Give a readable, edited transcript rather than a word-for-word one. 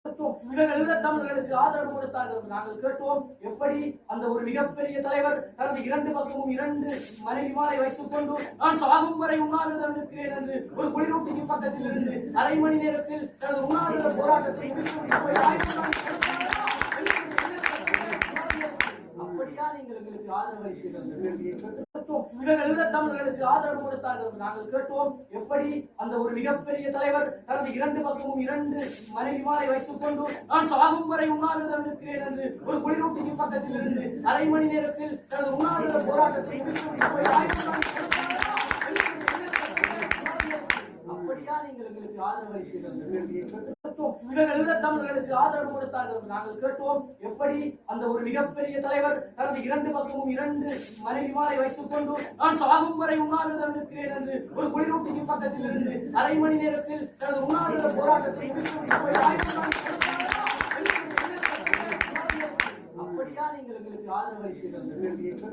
தமிழர்களுக்கு ஆதரவு கொடுத்தார்கள். நாங்கள் கேட்டோம், எப்படி அந்த ஒரு மிகப்பெரிய தலைவர் தனது இரண்டு பக்கமும் இரண்டு மனைவிமாரை வைத்துக் கொண்டு நான் சாகும் வரை உண்ணாவிரதம் இருக்கிறேன் என்று ஒரு குளிரூட்டிக்கு பக்கத்தில் இருந்து அரை மணி நேரத்தில் தனது உண்ணாவிரத போராட்டத்தை அப்படியா நீங்கள் எங்களுக்கு ஆதரவு அளித்தீர்கள்? தமிழர்களுக்கு ஆதரவு கொடுத்தார்கள். நாங்கள் கேட்டோம், எப்படி அந்த ஒரு மிகப்பெரிய தலைவர் தனது இரண்டு பக்கமும் இரண்டு மனைவிமாரை வைத்துக் கொண்டு நான் சாகும் வரை உண்ணாவிரதம் இருக்கிறேன் என்று ஒரு குளிரூட்டிக்கு பக்கத்தில் இருந்து அரை மணி நேரத்தில் தனது உண்ணாவிரத போராட்டத்தை அப்படியா நீங்கள் எங்களுக்கு ஆதரவு அளித்தீர்கள்? தமிழர்களுக்கு ஆதரவு கொடுத்தார்கள். நாங்கள் கேட்டோம், எப்படி அந்த ஒரு மிகப்பெரிய தலைவர் தனது இரண்டு பக்கமும் இரண்டு மனைவிமாரை வைத்துக் கொண்டு நான் சாகும் வரை உண்ணாவிரதம் இருக்கிறேன் என்று ஒரு குளிரூட்டிக்கு பக்கத்தில் இருந்து அரை மணி நேரத்தில் தனது உண்ணாவிரத போராட்டத்தை அப்படியா நீங்கள் எங்களுக்கு ஆதரவு அளித்தீர்கள்?